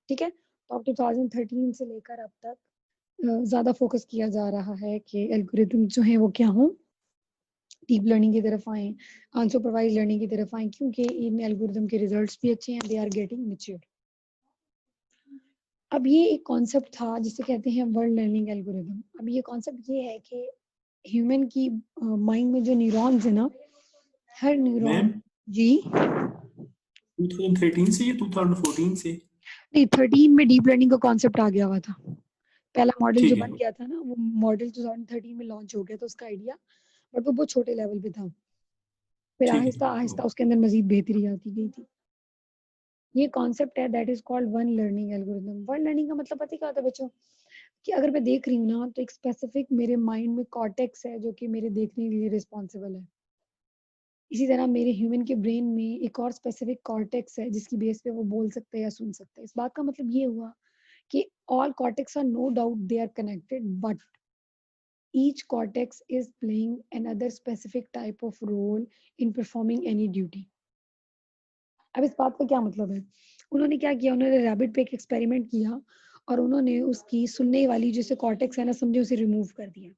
ठीक है। तो अब 2013 से लेकर अब तक ज्यादा फोकस किया जा रहा है कि एल्गोरिथम जो है वो क्या हो, डीप लर्निंग की तरफ आए, अनसुपरवाइज लर्निंग की तरफ आए, क्योंकि इन एल्गोरिथम के रिजल्ट्स भी अच्छे हैं, दे आर गेटिंग मैच्योर। अब ये एक कॉन्सेप्ट था जिसे कहते हैं वर्ल्ड लर्निंग एल्गोरिथम। अब ये कॉन्सेप्ट ये है कि ह्यूमन की माइंड में जो न्यूरॉन्स है ना, हर न्यूरॉन मैम जी 2013 से या 2014 से? नहीं, 13 में डीप लर्निंग का कॉन्सेप्ट आ गया हुआ था। पहला मॉडल जो ठीक है। बन गया था ना, वो मॉडल 2013 में लॉन्च हो गया था उसका आइडिया, बट वो बहुत छोटे लेवल पे था। फिर ठीक आहिस्ता है। आहिस्ता उसके अंदर मजीद बेहतरी आती गई थी। ये कॉन्सेप्ट है that is called one learning algorithm. One learning का मतलब पता है क्या होता है बच्चों, कि अगर मैं देख रही हूँ ना, तो एक स्पेसिफिक मेरे माइंड में कॉर्टेक्स है जो कि मेरे देखने के लिए रिस्पॉन्सिबल है। इसी तरह मेरे ह्यूमन के ब्रेन में एक और स्पेसिफिक कॉर्टेक्स है जिसकी बेस पे वो बोल सकते हैं या सुन सकते हैं। इस बात का मतलब ये हुआ कि all cortex are no doubt they are connected, but each cortex is playing another specific type of role in performing any duty. अब इस बात का क्या मतलब है, उन्होंने क्या किया, उन्होंने रैबिट पे एक एक्सपेरिमेंट किया और उन्होंने उसकी सुनने वाली जैसे कॉर्टेक्स है ना, समझे, उसे रिमूव कर दिया।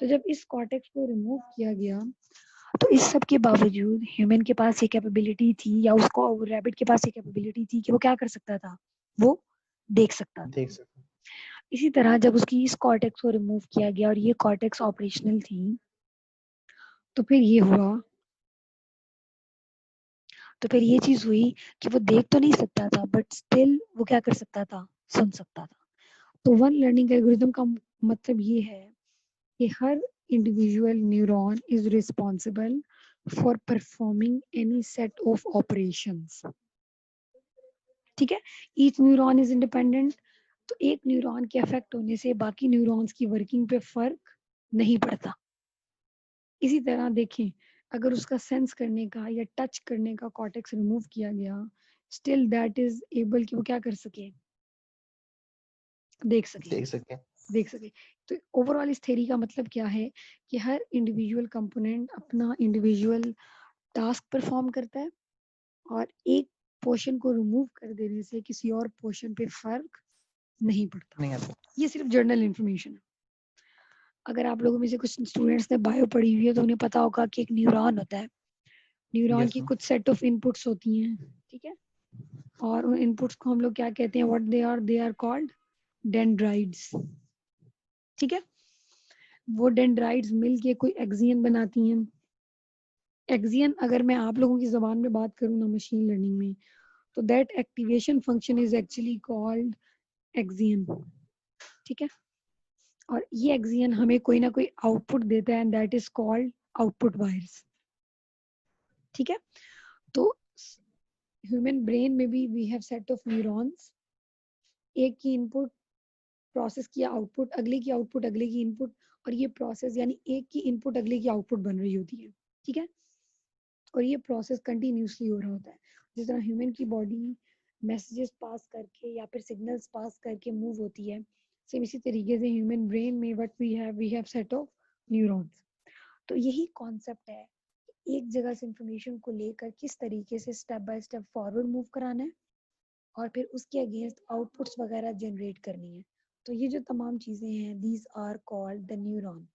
तो जब इस कॉर्टेक्स को रिमूव किया गया, तो इस सब के बावजूद ह्यूमन के पास ये कैपेबिलिटी थी, या उसको रैबिट के पास ये कैपेबिलिटी थी कि वो क्या कर सकता था, वो देख सकता था। देख सकते। इसी तरह जब उसकी इस कॉर्टेक्स को रिमूव किया गया और ये कॉर्टेक्स ऑपरेशनल थी, तो फिर ये हुआ, तो फिर ये चीज हुई कि वो देख तो नहीं सकता था, बट स्टिल वो क्या कर सकता था, सुन सकता था। तो वन लर्निंग एल्गोरिथम का मतलब ये है कि हर individual neuron is responsible for performing any set of operations. ठीक है, ईच न्यूरॉन इज इंडिपेंडेंट। तो एक न्यूरॉन के अफेक्ट होने से बाकी न्यूरॉन्स की वर्किंग पे फर्क नहीं पड़ता। इसी तरह देखें, अगर उसका सेंस करने का या टच करने का कॉर्टेक्स रिमूव किया गया, स्टिल दैट इज एबल कि वो क्या कर सके, देख सके, देख सके। देख सके। तो ओवरऑल इस थ्योरी का मतलब क्या है कि हर इंडिविजुअल कंपोनेंट अपना इंडिविजुअल टास्क परफॉर्म करता है, और एक पोर्शन को रिमूव कर देने से किसी और पोर्शन पे फर्क नहीं पड़ता। नहीं आता। ये सिर्फ जर्नल इंफॉर्मेशन है। अगर आप लोगों में से कुछ स्टूडेंट्स ने बायो पढ़ी हुई है तो उन्हें पता होगा कि एक न्यूरॉन होता है, न्यूरॉन यस की मैम। कुछ सेट ऑफ इनपुट्स होती हैं, ठीक है, और उन इनपुट्स को हम लोग क्या कहते हैं, what they are called dendrites. ठीक है, वो डेंड्राइड्स मिलके कोई एक्सियन बनाती हैं। एक्सियन अगर मैं आप लोगों की जबान में बात करूँ ना मशीन लर्निंग में, तो that activation function is actually called axion. ठीक है, और ये एक्सियन हमें कोई ना कोई आउटपुट देता है, and that is called output wires. ठीक है, तो ह्यूमन ब्रेन में भी we have set of neurons, एक की इनपुट प्रोसेस किया आउटपुट, अगले की आउटपुट अगले की इनपुट, और ये प्रोसेस यानी एक की इनपुट अगले की आउटपुट बन रही होती है। ठीक है, और ये प्रोसेस कंटिन्यूसली हो रहा होता है। जिस तरह ह्यूमन की बॉडी मैसेजेस पास करके या फिर सिग्नल्स पास करके मूव होती है, सेम इसी तरीके से ह्यूमन ब्रेन में what we have set of neurons. तो यही कॉन्सेप्ट है, एक जगह से इंफॉर्मेशन को लेकर किस तरीके से step by step forward move कराना है, और फिर उसके अगेंस्ट आउटपुट्स वगैरह जनरेट करनी है। तो ये जो तमाम चीज़ें हैं, these are called the neuron.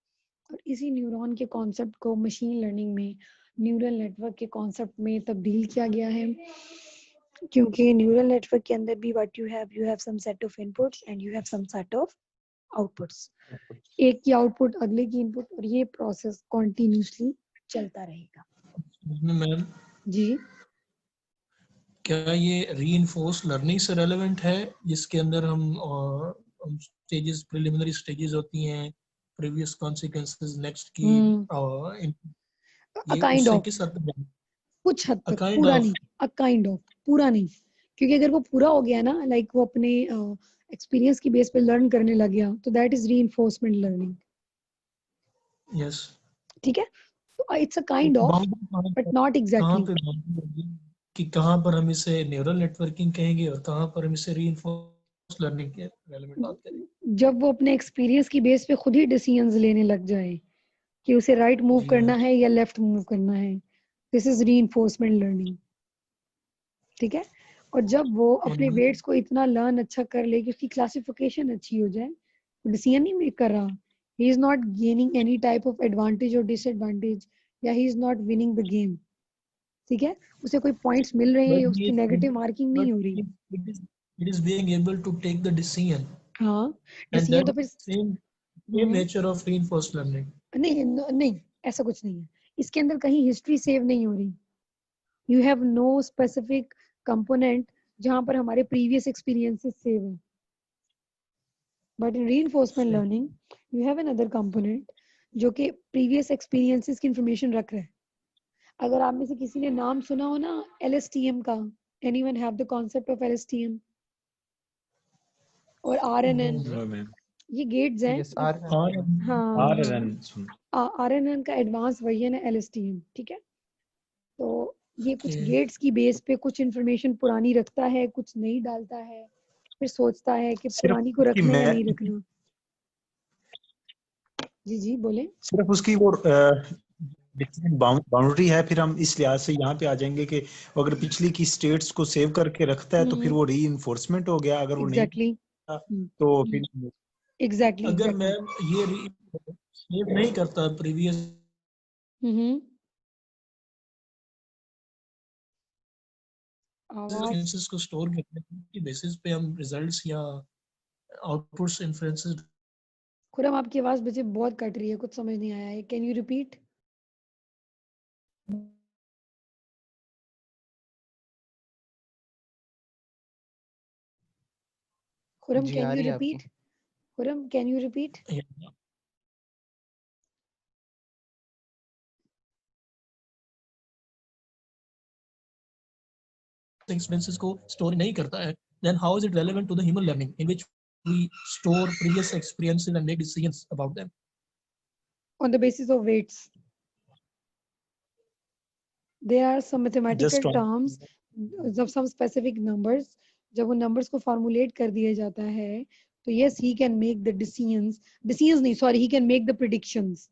और इसी न्यूरॉन के कॉन्सेप्ट को मशीन लर्निंग में न्यूरल नेटवर्क के कॉन्सेप्ट में तब्दील किया गया है, क्योंकि न्यूरल नेटवर्क के अंदर भी what you have some set of inputs and you have some set of outputs. एक की आउटपुट अगले की इनपुट, और ये प्रोसेस कॉन्टिन्यूसली चलता रहेगा। मैम जी, क्या ये रीइंफोर्स लर्निंग से रेलेवेंट है, जिसके अंदर हम स्टेजेस, प्रिलिमिनरी स्टेजेस होती हैं, प्रीवियस कॉन्सिक्वेंसेस, नेक्स्ट की, और अ ये काइंड उससे ऑफ, किस हद तक? कुछ हद अ तक, काइंड पूरा ऑफ। नहीं, अ काइंड ऑफ, पूरा नहीं। क्योंकि अगर वो पूरा हो गया ना, लाइक वो अपने एक्सपीरियंस की बेस पे लर्न करने लग गया, तो that is reinforcement learning. Yes. ठीक है, तो it's a kind of, but not कहाँ एग्जैक्टली। पे boundary होगी कि कहाँ पर हम इसे न्यूरल नेटवर्किंग कहेंगे और कहाँ पर हम इसे रीइंफोर्स लर्निंग के रेलेवेंट बात करेंगे? जब वो अपने एक्सपीरियंस की बेस पे खुद ही डिसीजंस लेने लग जाए कि उसे राइट मूव जी करना मैम। है या लेफ्ट मूव करना है, दिस इज रीइंफोर्समेंट लर्निंग। ठीक है, और जब वो अपने And वेट्स को इतना लर्न अच्छा कर ले कि उसकी क्लासिफिकेशन अच्छी हो जाए, वो डिसीजन नहीं मेक कर रहा, he is not gaining any type of advantage और डिसएडवांटेज, या he is not winning the game, ठीक है, उसे कोई पॉइंट्स मिल रहे but हैं, he उसकी is, नेगेटिव मार्किंग but नहीं हो रही। it is being able to take the decision, हाँ, and डिसीजन that तो is फिर same nature of reinforced learning. नहीं नहीं, ऐसा कुछ नहीं है, इसके अंदर कहीं हिस्ट्री सेव नहीं हो रही, you have no specific component जहां पर हमारे प्रीवियस एक्सपीरियंसेस सेव हैं, but in reinforcement learning you have another component जो कि प्रीवियस एक्सपीरियंसेस की इंफॉर्मेशन रख रहा है। अगर आप में से किसी ने नाम सुना हो ना LSTM का, anyone have the concept of LSTM और RNN, नो मैम। ये गेट्स हैं। यस हाँ RNN सुन। RNN का एडवांस वर्जन है LSTM, ठीक है। तो ये कुछ Okay. गेट्स की बेस पे कुछ इंफॉर्मेशन पुरानी रखता है, कुछ नई डालता है, फिर सोचता है कि सिर्फ पुरानी को रखना या नहीं रखना। जी जी बोले। सिर्फ उसकी वो बाउंड्री है, फिर हम इस लिहाज से यहाँ पे आ जाएंगे कि अगर पिछली की स्टेट्स को सेव करके रखता है तो फिर वो रीइंफोर्समेंट हो गया, अगर वो नहीं एग्जैक्टली तो फिर एग्जैक्टली अगर मैम ये सेव नहीं करता प्रीवियस आवाज इन्फ्लुएंसेस को स्टोर करने की बेसिस पे हम रिजल्ट्स या आउटपुट्स इन्फ्लुएंसेस। खुरम आपकी आवाज मुझे बहुत कट रही है, कुछ समझ नहीं आया है, can you repeat? Khurram ji can uh you रही है रिपीट? आपको? Khurram can you repeat? Experiences को स्टोर नहीं करता है, then how is it relevant to the human learning in which we store previous experiences and make decisions about them? On the basis of weights. There are some mathematical Just on- terms, some specific numbers. जब वो numbers को formulate कर दिया जाता है, तो yes, he can make the decisions नहीं, sorry, he can make the predictions.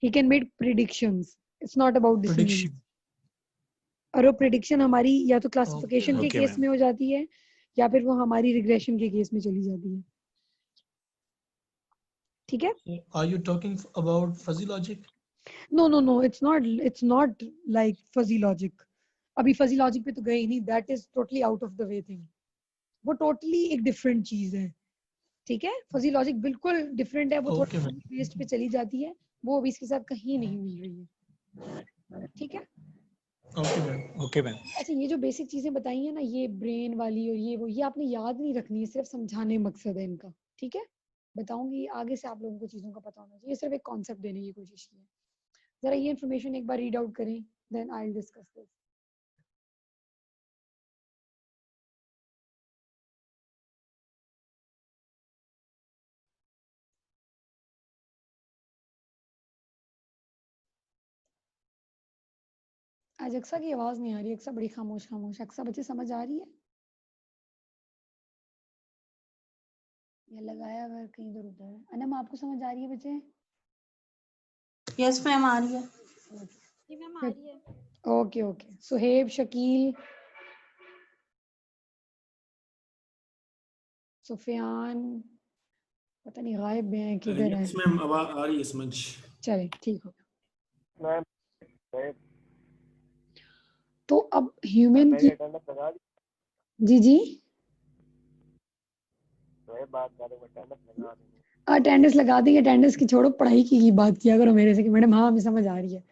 He can make predictions. It's not about decisions. Prediction. और वो prediction हमारी या तो classification के Okay, केस ma'am. में हो जाती है, या फिर वो हमारी regression के केस में चली जाती है, ठीक है? Are you talking about fuzzy logic? No, it's not like fuzzy logic. अभी fuzzy logic पे तो गए ही नहीं, that is totally out of the way thing. वो totally एक different चीज है, ठीक है? fuzzy logic बिल्कुल different है, वो Okay, थोड़ा ma'am. based पे चली जाती है, वो अभी इसके साथ कहीं नहीं मिल रही है, ठीक है? Okay, ma'am. Okay, ma'am. अच्छा, ये जो बेसिक चीजें बताई है ना, ये ब्रेन वाली और ये वो, ये आपने याद नहीं रखनी है, सिर्फ समझाने मकसद है इनका, ठीक है? बताऊंगी आगे से, आप लोगों को चीजों का पता होना चाहिए, सिर्फ एक कॉन्सेप्ट देने की कोशिश की है। जरा ये इन्फॉर्मेशन एक बार रीड आउट करें, then I will discuss this. आज अक्सा की आवाज नहीं आ रही, अक्सा बड़ी खामोश खामोश। अक्सा बच्चे समझ आ रही है या लगाया अगर कहीं इधर उधर है? अनम आपको समझ आ रही है बच्चे? यस मैम आ रही है। जी मैम आ रही है। ओके ओके, सुहेब, शकील, सुफियान, पता नहीं गायब भी हैं किधर है। यस मैम अब आ रही है समझ। चले ठीक हो गया। तो अब ह्यूमन की, जी जी अटेंडेंस लगा देंगे, अटेंडेंस की छोड़ो, पढ़ाई की बात किया करो मेरे से कि मैडम हाँ हमें समझ आ रही है,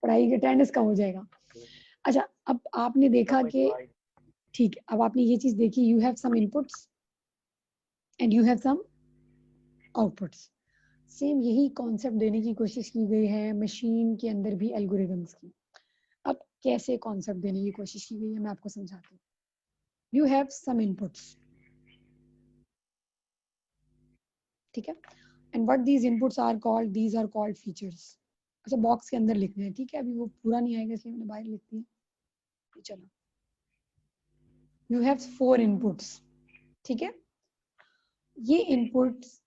पढ़ाई की अटेंडेंस कम हो जाएगा। अच्छा, अब आपने देखा कि ठीक है, अब आपने ये चीज देखी, you have some inputs and you have some outputs. Same यही कॉन्सेप्ट देने की कोशिश की गई है मशीन के अंदर भी एल्गोरिदम्स की। अब कैसे कॉन्सेप्ट देने की कोशिश की गई है मैं आपको समझाती हूँ। यू हैव सम इनपुट्स, ठीक है, and what these inputs are called, these are called features. अच्छा, बॉक्स के अंदर लिखने हैं, ठीक है, अभी वो पूरा नहीं आएगा इसलिए मैंने बाहर लिख दिया। चलो, यू हैव 4 इनपुट्स, ठीक है, ये इनपुट्स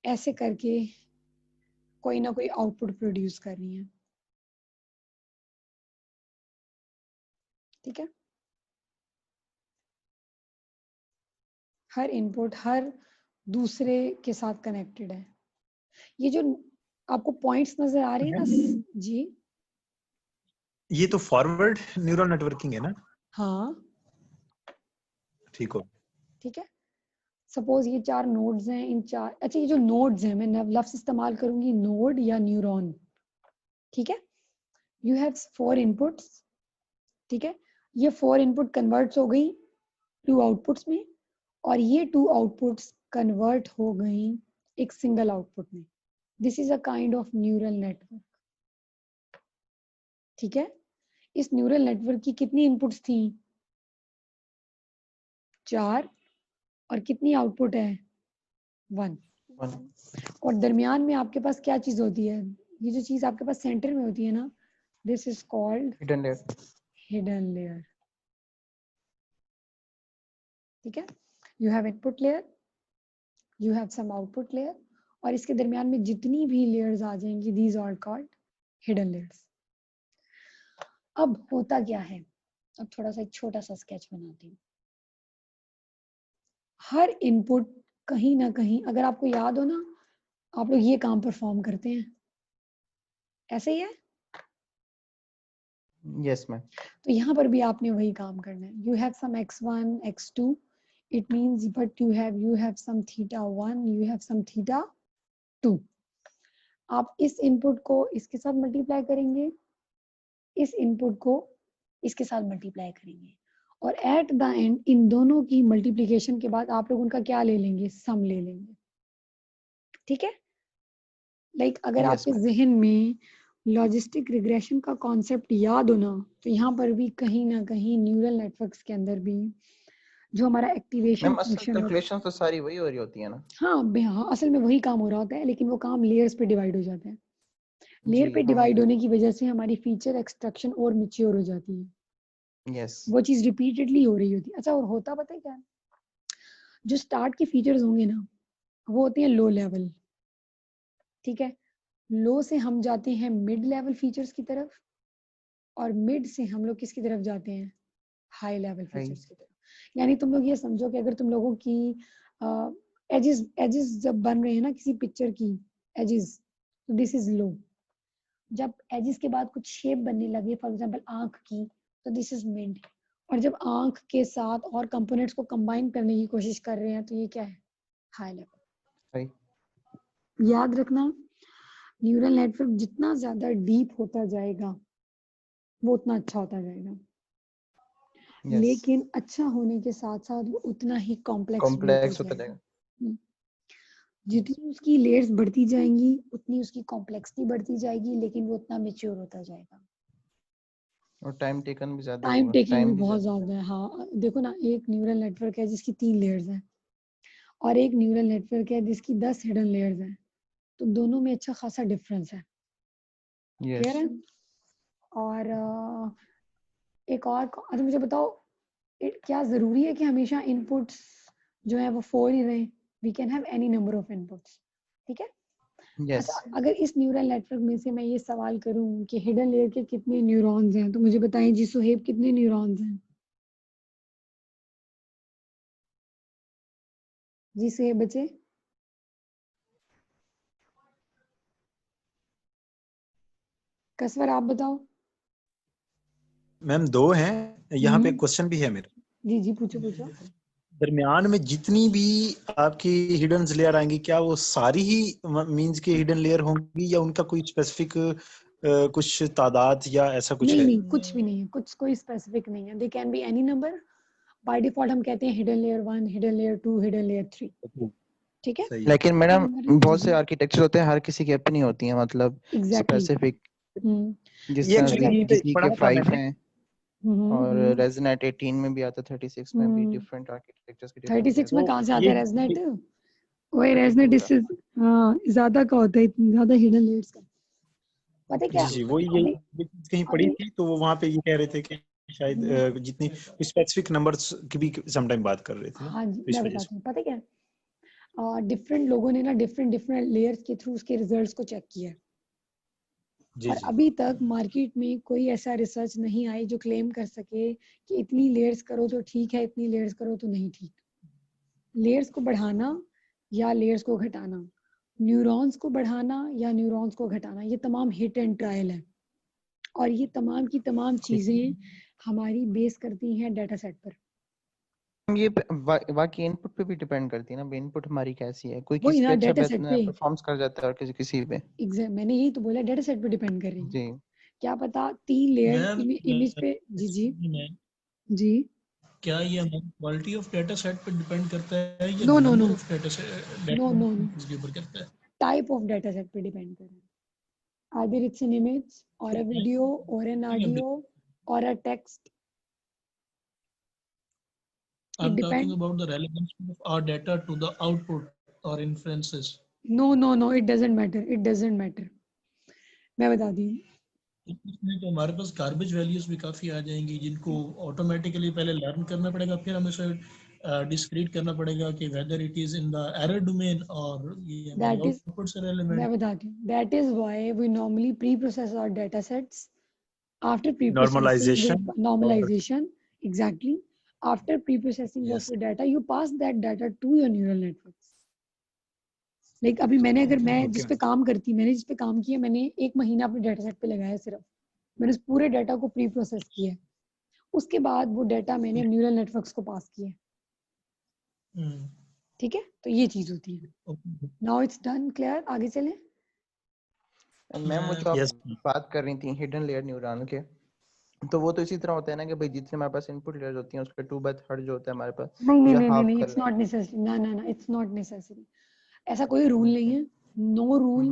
ऐसे करके कोई ना कोई आउटपुट प्रोड्यूस कर रही है, ठीक है। हर इनपुट हर दूसरे के साथ कनेक्टेड है। ये जो आपको पॉइंट्स नजर आ रहे हैं ना जी, ये तो फॉरवर्ड न्यूरल नेटवर्किंग है ना? हाँ ठीक हो। ठीक है। सपोज ये 4 नोड्स हैं, इन 4, अच्छा ये जो नोड्स हैं, मैं लफ्ज इस्तेमाल करूंगी नोड या न्यूरॉन, ठीक है। यू हैव 4 इनपुट्स, ठीक है। ये 4 इनपुट कन्वर्ट्स हो गई 2 आउटपुट्स में, और ये 2 आउटपुट्स कन्वर्ट हो गई एक सिंगल आउटपुट में। This is a kind of neural network, ठीक है। इस न्यूरल नेटवर्क की कितनी इनपुट्स थी? 4, और कितनी आउटपुट है? 1। और दरमियान में आपके पास क्या चीज होती है? ये जो चीज आपके पास सेंटर में होती है ना, this is called hidden layer, ठीक है। You have input layer, you have some output layer, और इसके दरमियान में जितनी भी लेयर्स आ जाएंगी, these are called hidden layers. अब होता क्या है, अब थोड़ा सा एक छोटा सा स्केच बनाती हूँ। हर इनपुट कहीं ना कहीं, अगर आपको याद हो ना, आप लोग ये काम परफॉर्म करते हैं, ऐसे ही है। Yes ma'am. तो यहाँ पर भी आपने वही काम करना है। You have some x1 x2, it means but you have some θ1, you have some θ2। आप इस इनपुट को इसके साथ मल्टीप्लाई करेंगे, इस इनपुट को इसके साथ मल्टीप्लाई करेंगे, और एट द एंड इन दोनों की मल्टीप्लिकेशन के बाद आप लोग उनका क्या ले लेंगे? सम ले लेंगे, ठीक है। लाइक अगर आपके जहन में लॉजिस्टिक रिग्रेशन का कॉन्सेप्ट याद हो ना, तो यहाँ पर भी कहीं ना कहीं न्यूरल नेटवर्क्स के अंदर भी जो हमारा एक्टिवेशन फंक्शन कैलकुलेशन तो सारी वही हो रही होती है ना? हाँ, असल में वही काम हो रहा होता है, लेकिन वो काम लेयर्स पे डिवाइड हो जाता है। लेयर पे डिवाइड होने की वजह से हमारी फीचर एक्सट्रैक्शन और मैच्योर हो जाती है। यस। वो चीज रिपीटेडली हो रही होती है। अच्छा, और होता पता है क्या, जो स्टार्ट की फीचर्स होंगे ना, वो होती है लो लेवल, ठीक है। लो से हम जाते हैं मिड लेवल फीचर्स की तरफ, और मिड से हम लोग किसकी तरफ जाते हैं? हाई लेवल फीचर्स की तरफ। यानी तुम लोग ये समझो कि अगर तुम लोगों की एजेस जब बन रहे हैं ना किसी पिक्चर की एजेस, तो दिस इज लो। जब एजेस के बाद कुछ शेप बनने लगे, फॉर एग्जांपल आंख की, तो दिस इज मिड। और जब आंख के साथ और कंपोनेंट्स को कंबाइन करने की कोशिश कर रहे हैं, तो ये क्या है? High level. याद रखना, न्यूरल नेटवर्क जितना ज्यादा डीप होता जाएगा, वो उतना अच्छा होता जाएगा। लेकिन अच्छा होने के साथ साथ वो उतना ही कॉम्प्लेक्स होता जाएगा। जितनी उसकी लेयर्स बढ़ती जाएंगी, उतनी उसकी कॉम्प्लेक्सिटी बढ़ती जाएगी, लेकिन वो उतना मैच्योर होता जाएगा। और टाइम टेकन भी ज्यादा टाइम होगा। टेकिंग भी बहुत ज्यादा है। हाँ, देखो ना, एक न्यूरल नेटवर्क है जिसकी 3 लेयर्स हैं, और एक न्यूरल नेटवर्क है जिसकी 10 हिडन लेयर्स हैं, तो दोनों में अच्छा खासा डिफरेंस है। क्लियर है? और एक और, अच्छा मुझे बताओ, क्या जरूरी है कि हमेशा इनपुट्स जो है वो 4 ही रहे? We can have any number of inputs, ठीक है। अच्छा, अगर इस न्यूरल नेटवर्क में से मैं ये सवाल करूं कि हिडन लेयर के कितने न्यूरॉन्स हैं, तो मुझे बताएं जी सुहेब, कितने न्यूरॉन्स हैं? जी सुहेब बच्चे, कसवर आप बताओ। मैम 2 हैं। यहाँ पे क्वेश्चन भी है मेरा। जी जी, पूछो। दरमियान में जितनी भी आपकी हिडन लेयर आएंगी, क्या वो सारी ही मींस की हिडन लेयर होंगी, या उनका कोई स्पेसिफिक कुछ तादाद या ऐसा कुछ है? नहीं, कुछ भी नहीं है, कोई स्पेसिफिक नहीं है। They can be any number. By default हम कहते हैं hidden layer 1, hidden layer 2, hidden layer 3, ठीक है। लेकिन मैडम बहुत से आर्किटेक्चर होते हैं, हर किसी की अपनी होती है, मतलब स्पेसिफिक। जिस तरह किसी के 5 हैं, और रेजनेट 18 में भी आता है, 36 में भी, डिफरेंट आर्किटेक्चर्स के 36 में कहाँ से आता है रेजनेट? वही रेजनेट इससे ज्यादा का होता है, इतनी ज्यादा हिडन लेयर्स का। पता है क्या? जी, वो ये चीज कहीं पढ़ी थी, तो वो वहां पे ये कह रहे थे कि शायद जितनी स्पेसिफिक नंबर्स की भी सम टाइम बात कर रहे थे। हाँ जी, मैं बताती हूँ। पता है क्या, डिफरेंट लोगों ने ना डिफरेंट लेयर्स के थ्रू उसके रिजल्ट्स को चेक किया, और अभी तक मार्केट में कोई ऐसा रिसर्च नहीं आई जो क्लेम कर सके कि इतनी लेयर्स करो तो ठीक है, इतनी लेयर्स करो तो नहीं ठीक। लेयर्स को बढ़ाना या लेयर्स को घटाना, न्यूरॉन्स को बढ़ाना या न्यूरॉन्स को घटाना, ये तमाम हिट एंड ट्रायल है। और ये तमाम की तमाम चीजें हमारी बेस करती हैं डाटा सेट पर। ये बाकी इनपुट पे भी डिपेंड करती है ना, इनपुट हमारी कैसी है, कोई वही किसी ना, पे अच्छा डाटा सेट पे परफॉर्म्स कर जाता है और किसी किसी पे। मैंने यही तो बोला, डाटा सेट पे डिपेंड कर रही है। जी क्या पता 3 लेयर मैम, इमेज पे। जी जी क्या ये क्वालिटी ऑफ डाटा सेट पे डिपेंड करता है या no no no number of data set no no इसके ऊपर करता है? टाइप ऑफ डाटा सेट पे डिपेंड कर रहा है। either it's an image or a video or an audio or a text. I'm talking about the relevance of our data to the output or inferences. No, it doesn't matter. It doesn't matter. मैं बता दी। इसमें तो हमारे पास garbage values भी काफी आ जाएंगी जिनको automatically पहले लर्न करना पड़ेगा, फिर हमें से डिस्क्रीट करना पड़ेगा कि whether it is in the error domain और ये हमारे आउटपुट से रिलेवेंट। मैं बताती हूँ, that is why we normally pre-process our data sets. After pre-processing, normalization, exactly. After pre-processing of your data, you pass that data to your neural networks. Like अभी मैंने अगर मैं जिस पे काम करती, मैंने जिस पे काम किया, मैंने 1 महीना अपने डाटा सेट पे लगाया सिर्फ। मैंने उस पूरे डाटा को प्री प्रोसेस किया, उसके बाद वो डाटा मैंने न्यूरल नेटवर्क्स को पास किया। ठीक है, तो ये चीज होती है। नाउ इट्स डन, क्लियर, आगे चलें। मैम वो जो आप बात कर रही थी हिडन लेयर न्यूरॉन के, तो वो तो इसी तरह होता है ना कि भाई जितने हमारे पास इनपुट लेयर्स होती हैं उसके 2/3 जो होता है हमारे पास, नहीं, इट्स नॉट नेसेसरी। ना, इट्स नॉट नेसेसरी। ऐसा कोई रूल नहीं है, no rule.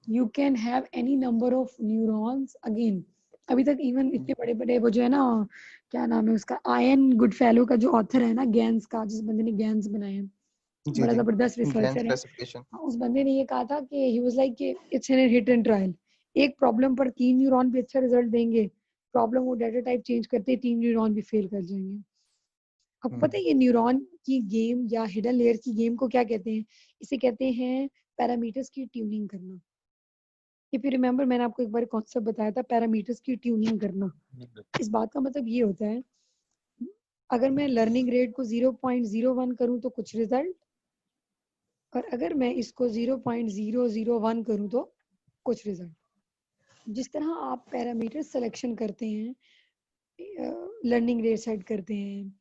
You can have any number of neurons. Again अभी तक इवन इतने बड़े बड़े वो जो है ना, क्या नाम है उसका, आयन गुडफेलो का जो ऑथर है ना गैंस का, जिस बंदे ने गैंस बनाए हैं, बड़ा जबरदस्त रिसर्चर है, उस बंदे ने ये कहा था कि he was like it's an hit and trial. एक प्रॉब्लम पर 3 न्यूरॉन भी अच्छा रिजल्ट देंगे, प्रॉब्लम वो डाटा टाइप चेंज करते 3 न्यूरॉन भी फेल कर जाएंगे। आपको पता है ये न्यूरॉन की गेम या हिडन लेयर की गेम को क्या कहते हैं? इसे कहते हैं पैरामीटर्स की ट्यूनिंग करना। इफ यू रिमेम्बर, मैंने आपको एक बार कॉन्सेप्ट बताया था, पैरामीटर्स की ट्यूनिंग करना। इस बात का मतलब ये होता है, अगर मैं लर्निंग रेट को 0.01 करूं तो कुछ रिजल्ट, और अगर मैं इसको 0.001 करूं तो कुछ रिजल्ट। जिस तरह आप पैरामीटर सिलेक्शन करते हैं, लर्निंग रेट सेट करते हैं,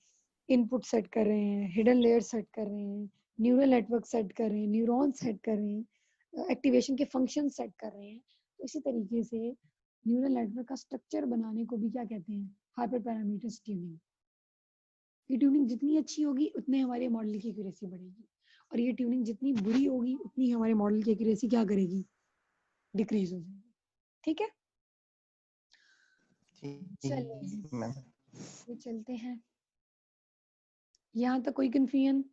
इनपुट सेट कर रहे हैं, हिडन लेयर सेट कर रहे हैं, न्यूरल नेटवर्क सेट कर रहे हैं, न्यूरॉन सेट कर रहे हैं, एक्टिवेशन के फंक्शन सेट कर रहे हैं, तो इसी तरीके से न्यूरल नेटवर्क का स्ट्रक्चर बनाने को भी क्या कहते हैं? Hyper parameters tuning. ये ट्यूनिंग जितनी अच्छी होगी उतने हमारे मॉडल की एक्यूरेसी बढ़ेगी, और ये ट्यूनिंग जितनी बुरी होगी उतनी हमारे मॉडल की एक्यूरेसी क्या करेगी? डिक्रीज हो जाएगी। ठीक है, चलिए चलते हैं। यहाँ तक कोई कंफ्यूजन?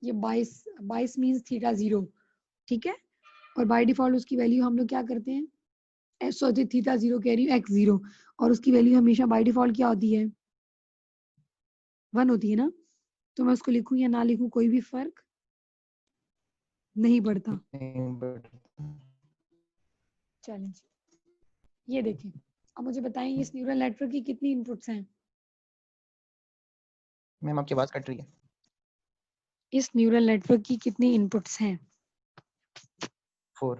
ये 22 मीन्स थीटा 0, ठीक है, और बाय डिफॉल्ट उसकी वैल्यू हम लोग क्या करते हैं, सॉरी थीटा 0 कह रही हूँ, x 0, और उसकी वैल्यू हमेशा बाय डिफॉल्ट क्या होती है? 1 होती है ना। तो मैं उसको लिखूं या ना लिखूं कोई भी फर्क नहीं पड़ता। चलें, ये देखें, अब मुझे बताएं इस न्यूरल नेटवर्क की कितनी इनपुट्स हैं? मैम आपकी आवाज कट रही है। इस न्यूरल नेटवर्क की कितनी इनपुट्स हैं? 4।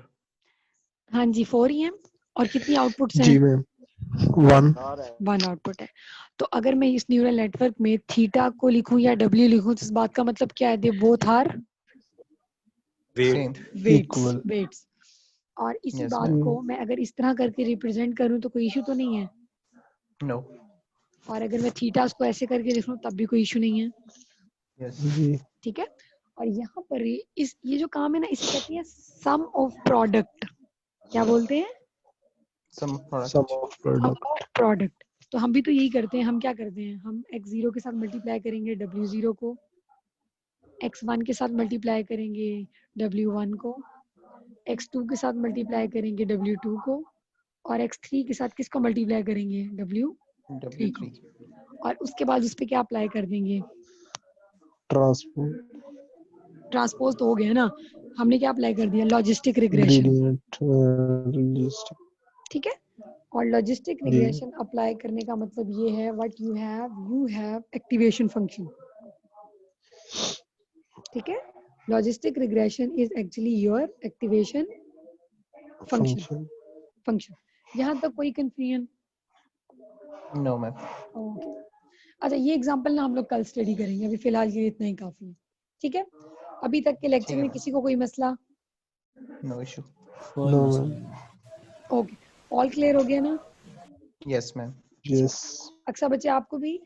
हाँ जी 4 ही हैं। और कितनी आउटपुट्स हैं? जी मैम 1 आउटपुट है। तो अगर मैं इस न्यूरल नेटवर्क में थीटा को लिखूं या w लिखूं, तो इस बात का मतलब क्या है? They both are weights. और इसी बात को मैं अगर इस तरह करके रिप्रेजेंट करूं तो कोई इशू तो नहीं है? नो। और अगर मैं थीटा को ऐसे करके लिख लूं तब भी कोई इशू नहीं है? जी ठीक है। और यहाँ पर ये जो काम है ना, इसे कहते हैं सम ऑफ प्रोडक्ट। क्या बोलते हैं? सम ऑफ प्रोडक्ट। तो हम भी तो यही करते हैं। हम क्या करते हैं? हम x0 के साथ मल्टीप्लाई करेंगे w0 को, x1 के साथ मल्टीप्लाई करेंगे w1 को, x2 के साथ मल्टीप्लाई करेंगे w2 को, और x3 के साथ किसको मल्टीप्लाई करेंगे? w3 को। और उसके बाद उस पर क्या अप्लाई कर देंगे? ट्रांसपोज तो हो गया ना। हमने क्या अप्लाई कर दिया? Logistic regression. ठीक है। और लॉजिस्टिक रिग्रेशन अप्लाई करने का मतलब ये है, what you have activation function. ठीक है, logistic regression is actually your activation function. यहाँ तक कोई कंफ्यूजन? No ma'am. ओके, अच्छा ये एग्जांपल ना हम लोग कल स्टडी करेंगे, अभी फिलहाल के लिए इतना ही काफी है। ठीक है, अभी तक के लेक्चर में किसी को कोई मसला? No issue. Okay, all clear हो गया ना? Yes ma'am. यस। अक्सर बच्चे आपको भी?